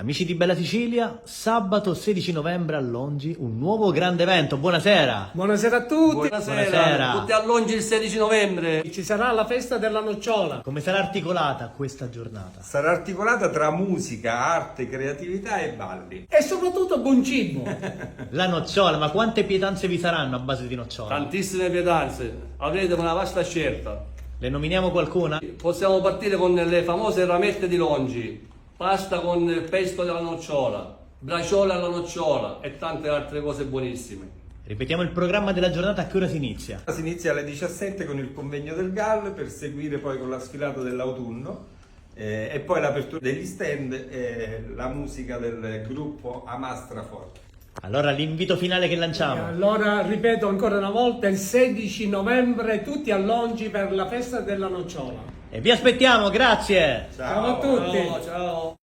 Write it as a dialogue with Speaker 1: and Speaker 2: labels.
Speaker 1: Amici di Bella Sicilia, sabato 16 novembre a Longi, un nuovo grande evento. Buonasera!
Speaker 2: Buonasera a tutti.
Speaker 1: Buonasera.
Speaker 3: Tutti a Longi il 16 novembre.
Speaker 2: Ci sarà la festa della nocciola.
Speaker 1: Come sarà articolata questa giornata?
Speaker 4: Sarà articolata tra musica, arte, creatività e balli.
Speaker 2: E soprattutto buon cibo.
Speaker 1: La nocciola, ma quante pietanze vi saranno a base di nocciola?
Speaker 3: Tantissime pietanze. Avrete una vasta scelta.
Speaker 1: Le nominiamo qualcuna?
Speaker 3: Possiamo partire con le famose ramette di Longi, pasta con pesto della nocciola, braciole alla nocciola e tante altre cose buonissime.
Speaker 1: Ripetiamo il programma della giornata, a che ora si inizia?
Speaker 4: Si inizia alle 17 con il convegno del GAL per seguire poi con la sfilata dell'autunno e poi l'apertura degli stand e la musica del gruppo Amastra Forte.
Speaker 1: Allora l'invito finale che lanciamo.
Speaker 2: Allora ripeto ancora una volta, il 16 novembre tutti a Longi per la festa della nocciola.
Speaker 1: E vi aspettiamo, grazie!
Speaker 2: Ciao a tutti.
Speaker 3: Ciao.